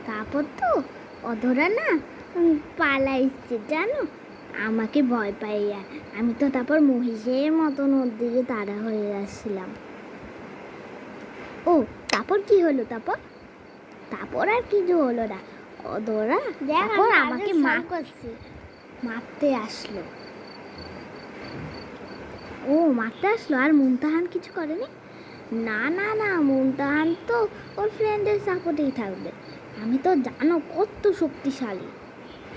তারপর তো অধরা না পালাইছে জানো, আমাকে ভয় পাইয়া। আমি তো তারপর মহিষের মতন ওর দিকে তাড়া হয়ে আসছিলাম। ও তারপর কি হলো? তারপর তারপর আর কিছু হলো না। অধরা তারপর আমাকে মারতে আসলো। ও মারতে আসলো, আর মুমতাহান কিছু করেনি? না না না, মুমতাহান তো ওর ফ্রেন্ডের সাপোর্টেই থাকবে। আমি তো জানো কত শক্তিশালী।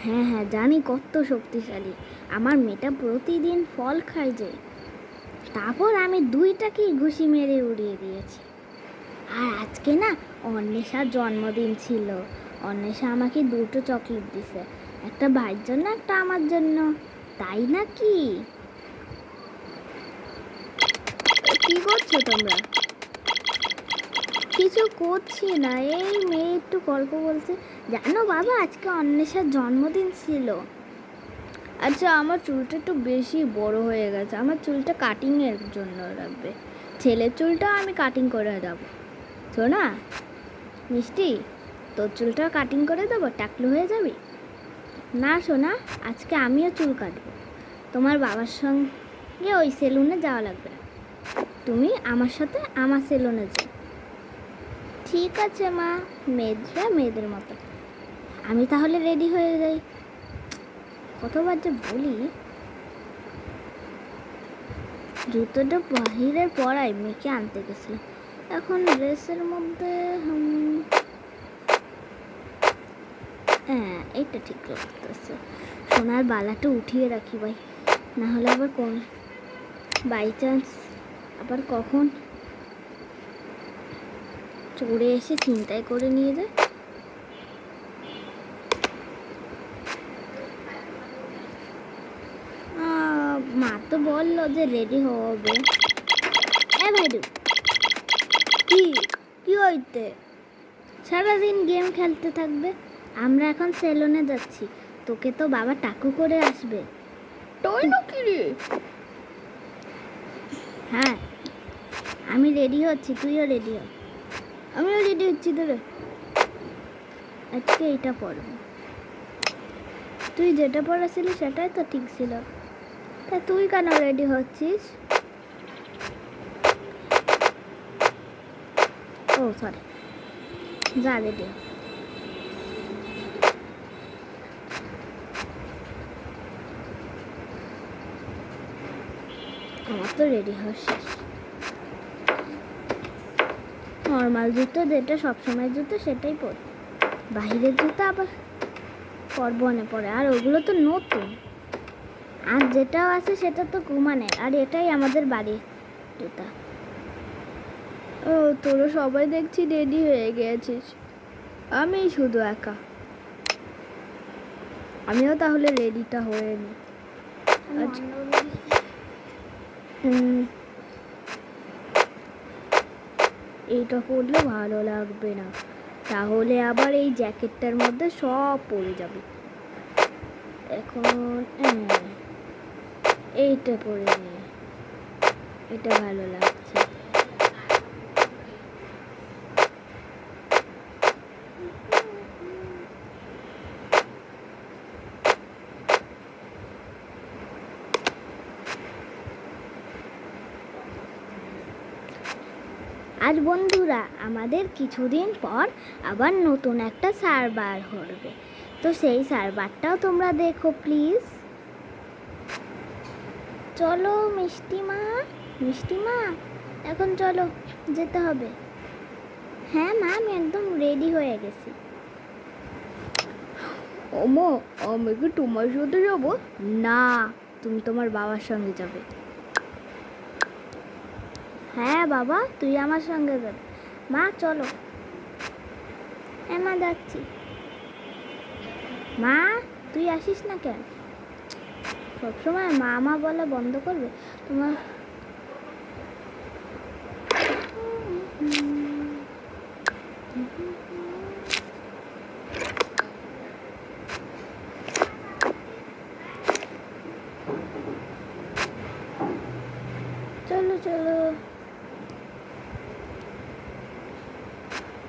হ্যাঁ হ্যাঁ জানি কত শক্তিশালী। আমার মেয়েটা প্রতিদিন ফল খায় যে। তারপর আমি দুইটাকেই ঘুষি মেরে উড়িয়ে দিয়েছি। আর আজকে না অন্বেষার জন্মদিন ছিল। অন্বেষা আমাকে 2টো চকলেট দিছে, একটা ভাইয়ের জন্য একটা আমার জন্য। তাই নাকি? কি করছো তোমরা? কিছু করছি না, এই মেয়ে একটু গল্প বলছে। জানো বাবা, আজকে অন্বেষার জন্মদিন ছিল। আচ্ছা, আমার চুলটা একটু বেশি বড় হয়ে গেছে, আমার চুলটা কাটিংয়ের জন্য রাখবে। ছেলের চুলটাও আমি কাটিং করে দেবো। শোনা মিষ্টি, তোর চুলটা কাটিং করে দেবো, টাকলু হয়ে যাবি। না শোনা, আজকে আমিও চুল কাটবো। তোমার বাবার সঙ্গে ওই সেলুনে যাওয়া লাগবে না, তুমি আমার সাথে আমার সেলুনে যাও। ঠিক আছে মা, মেয়েরা মেয়েদের মতো। আমি তাহলে রেডি হয়ে যাই। কতবার যে বলি। জুতোটা বাহিরে পরাই, মেয়েকে আনতে গেছিলাম। এখন ড্রেসের মধ্যে হ্যাঁ এইটা ঠিক লাগতেছে। সোনার বালাটা উঠিয়ে রাখি ভাই, না হলে আবার কোন বাই চান্স আবার কখন চড়ে এসে ছিনতাই করে নিয়ে যায়। মা তো বললো যে রেডি হবে। ভাইডু কি কি হইতে সারাদিন গেম খেলতে থাকবে? আমরা এখন সেলুনে যাচ্ছি, তোকে তো বাবা টাকু করে আসবে। তাই নাকি রে? হ্যাঁ আমি রেডি হচ্ছি, তুইও রেডি হ। আমিও রেডি হচ্ছি তোরে। আজকে এইটা পরবো। তুই যেটা পড়াছিলি সেটাই তো ঠিক ছিল, তা তুই কেন রেডি হচ্ছিস? ও সরি, যা রেডি। আমার তো রেডি হওয়া শেষ। নর্মাল জুতো যেটা সবসময় জুতো সেটাই পরি, বাহিরের জুতো আবার পরবনে পরে, আর ওগুলো তো নতুন। আর যেটাও আছে সেটা তো ঘুমানের, আর এটাই আমাদের বাড়ির জুতা। ও তোরা সবাই দেখছি রেডি হয়ে গেছিস, আমি শুধু একা। আমিও তাহলে রেডিটা হয়ে নি। এইটা পরলে ভালো লাগবে না, তাহলে আবার এই জ্যাকেটটার মধ্যে সব পরে যাবে। এখন এইটা পরে নি, এটা ভালো লাগছে। আর বন্ধুরা, আমাদের কিছুদিন পর আবার নতুন একটা সার্ভার হবে, তো সেই সার্ভারটাও তোমরা দেখো প্লিজ। চলো মিষ্টিমা, মিষ্টিমা এখন চলো, যেতে হবে। হ্যাঁ মা, আমি একদম রেডি হয়ে গেছি। ওমা, আমি কি তোমার সাথে যাবো? না, তুমি তোমার বাবার সঙ্গে যাবে। হ্যাঁ বাবা, তুই আমার সঙ্গে যাবে। মা চলো। হ্যাঁ মা যাচ্ছি। মা তুই আসিস না কেন? সবসময় মা মা বলা বন্ধ করবে তোমার। চলো চলো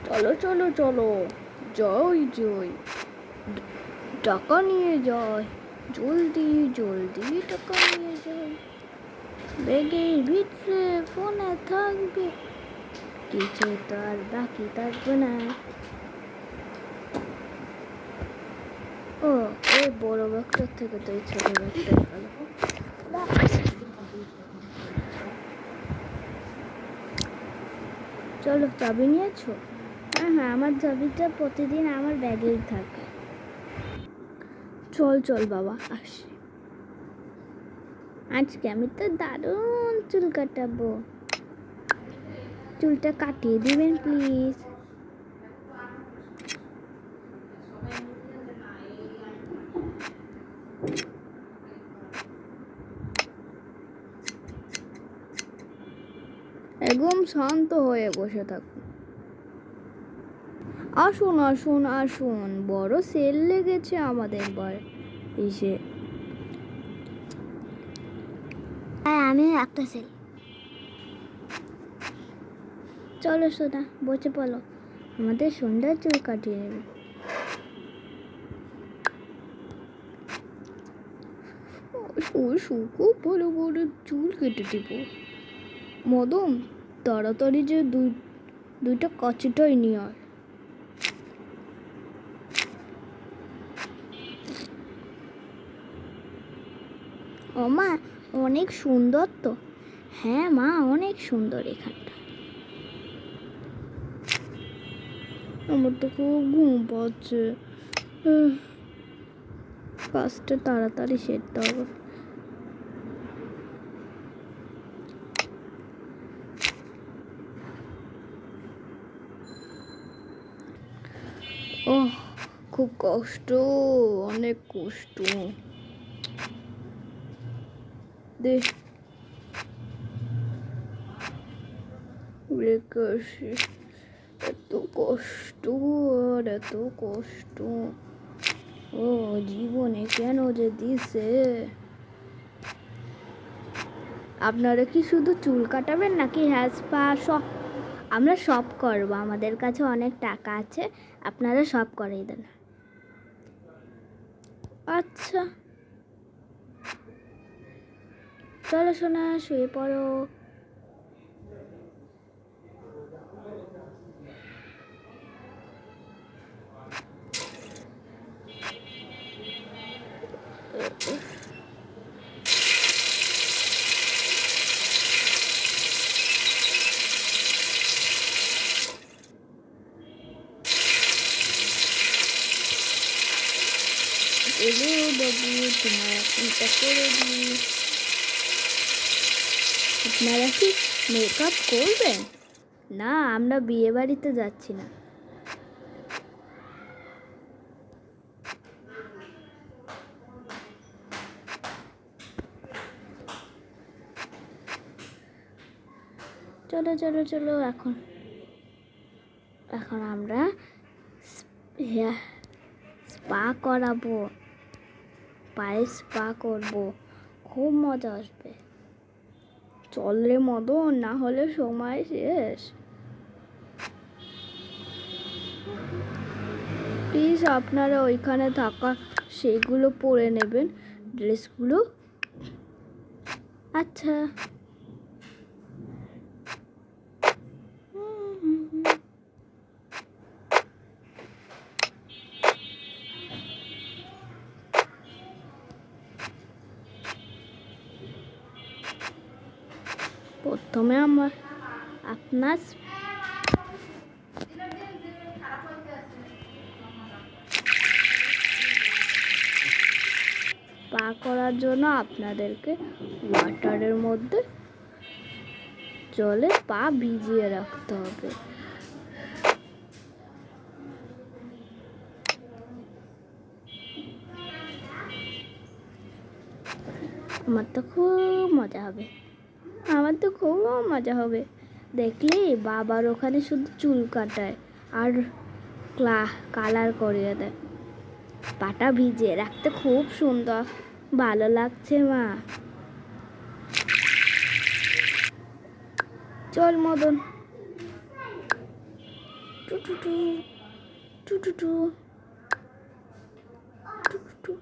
চলো চলো চলো, জয় জয়, টাকা নিয়ে যায়, জলদি জলদি টাকা নিয়ে যায়, ব্যাগের ভিতরে ফোনে থাকবে, কিছু তো আর বাকি থাকবে না। ও, এই বড় ব্যাগটার থেকে তো এই ছোট ব্যাগটা ভালো। চলো, চাবি নিয়েছো? হ্যাঁ হ্যাঁ, আমার চাবিটা প্রতিদিন আমার ব্যাগেই থাকে। চল চল বাবা, আসি। আজকে আমি তো দারুণ চুল কাটাবো। চুলটা কাটিয়ে দিবেন প্লিজ। একদম শান্ত হয়ে বসে থাকুন। আসুন আসুন আসুন, বড় সেল লেগেছে আমাদের এসে। আমি একটা সেল। চলো সোনা, বসে পড়ো, আমাদের সুন্দর চুল কাটিয়ে নেবে। খুব ভালো বড় চুল কেটে দিব। মদন, তাড়াতাড়ি যে দুইটা কাচিটাই নিয়ে আয়। ও মা, অনেক সুন্দর তো। হ্যাঁ মা, অনেক সুন্দর এখানটা। আমার তো খুব ঘুম পাচ্ছে, কাজটা তাড়াতাড়ি সেরতে হবে। ও, খুব কষ্ট, অনেক কষ্ট। দেখ, এত কষ্ট আর এত কষ্ট, ও জীবনে কেন যে দিছে। আপনারা কি শুধু চুল কাটাবেন নাকি হেয়ার স্পা সব? আমরা সব করবো, আমাদের কাছে অনেক টাকা আছে, আপনারা সব করিয়ে দেন। আচ্ছা, চলো সোনা, শুয়ে পড়ো। এলো বাবু, তোমার এখনটা করে দিই। আপনারা কি মেকআপ করবেন? না, আমরা বিয়ে বাড়িতে যাচ্ছি না। চলো চলো চলো, এখন এখন আমরা স্পা করাবো, পায়ে স্পা করবো, খুব মজা আসবে। চল রে মদন, না হলে সময় শেষ। প্লিজ আপনারা ওইখানে থাকা সেইগুলো পরে নেবেন, ড্রেসগুলো। আচ্ছা। প্রথমে আপনার স্পা করার জন্য আপনাদেরকে ওয়াটারের মধ্যে জলে পা ভিজিয়ে রাখতে হবে। আমার তো খুব মজা হবে, আমার তো খুব মজা হবে। দেখলি, বাবার ওখানে শুধু চুল কাটায় আর কালার করিয়ে দেয়। পাটা ভিজিয়ে রাখতে খুব সুন্দর, ভালো লাগছে মা। চল মদন। টু টু টু টু টু টু টু টু।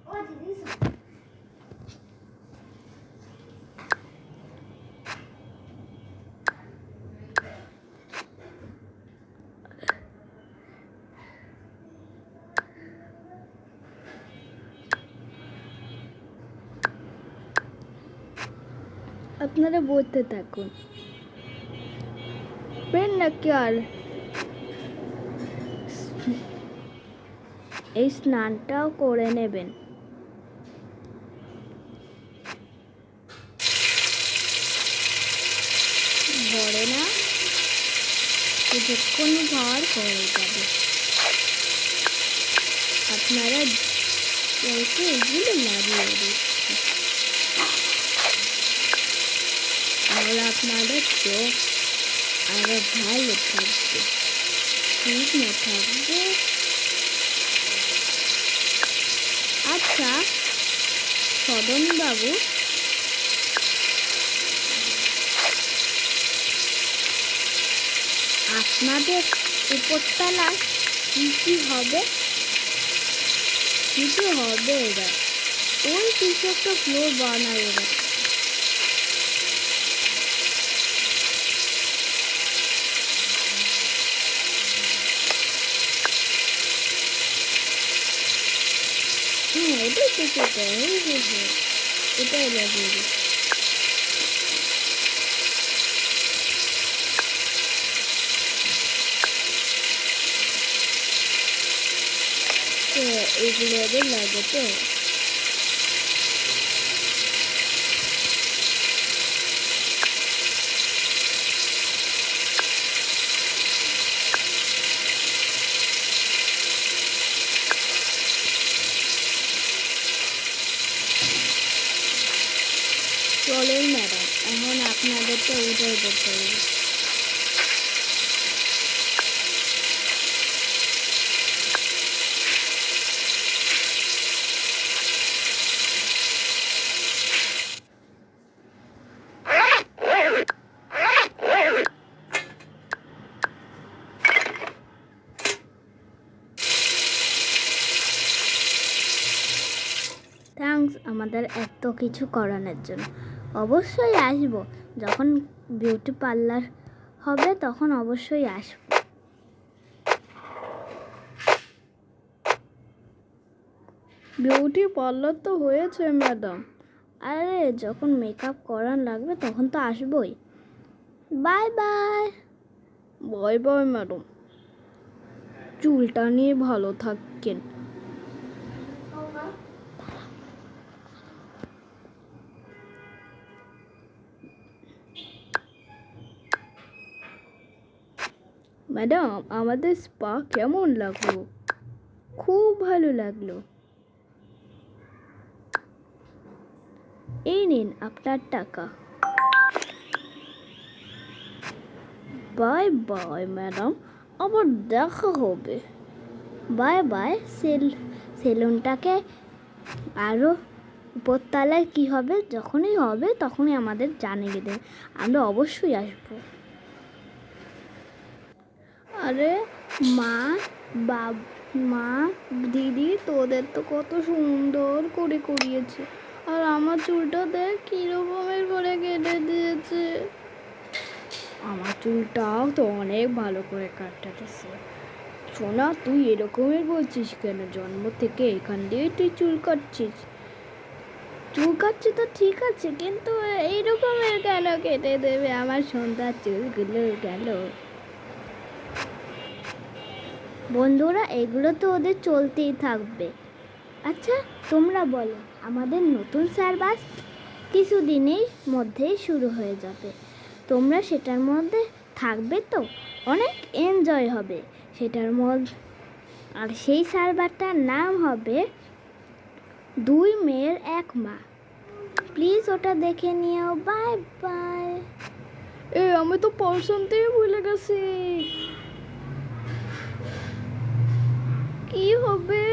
আপনারা বলতে থাকুন পেন নাকি আর এই স্নানটাও করে নেবেন। ভরে না কিছুক্ষণ ভার করে যাবে। আপনারা এগুলো লাগিয়ে দিচ্ছে তাহলে আপনাদের চোখ আরো ভালো থাকবে, ঠিক না থাকবে। আচ্ছা সদন বাবু, আপনাদের উপরতলা কি হবে? কিছু হবে এবার, ওই কিছু একটা ফ্লোর বানাবে এবার। এটাই তো সেটা, এটাই লাগিয়ে দিই। এইগুলো এবার লাগে তো চলেন ম্যাডাম, এখন আপনাদেরটা উঠে করতে হবে। থ্যাঙ্কস আমাদের এত কিছু করানোর জন্য। অবশ্যই আসবো, যখন বিউটি পার্লার হবে তখন অবশ্যই আসবো। বিউটি পার্লার তো হয়েছে ম্যাডাম, আরে যখন মেকআপ করান লাগবে তখন তো আসবোই। Bye bye. Bye bye madam, চুলটা নিয়ে ভালো থাকেন। ম্যাডাম আমাদের স্পা কেমন লাগলো? খুব ভালো লাগলো। এই নিন আপনার টাকা। বাই বাই ম্যাডাম, আবার দেখা হবে। Bye bye. সেলুনটাকে আরও উপরতলায় কী হবে, যখনই হবে তখনই আমাদের জানিয়ে দেবে, আমরা অবশ্যই আসবো। আরে মা দিদি তোদের তো কত সুন্দর করে করিয়েছে, আর আমার চুলটা দেখ কীরকমের করে কেটে দিয়েছে। আমার চুলটাও তো অনেক ভালো করে কাটাতেছে। সোনা তুই এরকমের বলছিস কেন? জন্ম থেকে এখান দিয়ে তুই চুল কাটছিস তো ঠিক আছে, কিন্তু এইরকমের কেন কেটে দেবে আমার সন্ধ্যার চুলগুলো গেল? বন্ধুরা এগুলো তো ওদের চলতেই থাকবে। আচ্ছা তোমরা বলো, আমাদের নতুন সার্ভাস কিছুদিনের মধ্যেই শুরু হয়ে যাবে, তোমরা সেটার মধ্যে থাকবে তো? অনেক এনজয় হবে সেটার মধ্যে। আর সেই সার্ভারটার নাম হবে 2 মেয়ের 1 মা। প্লিজ ওটা দেখে নিও। Bye bye. আমি তো পড়শনতেই ভুলে গেছি। কি হবে?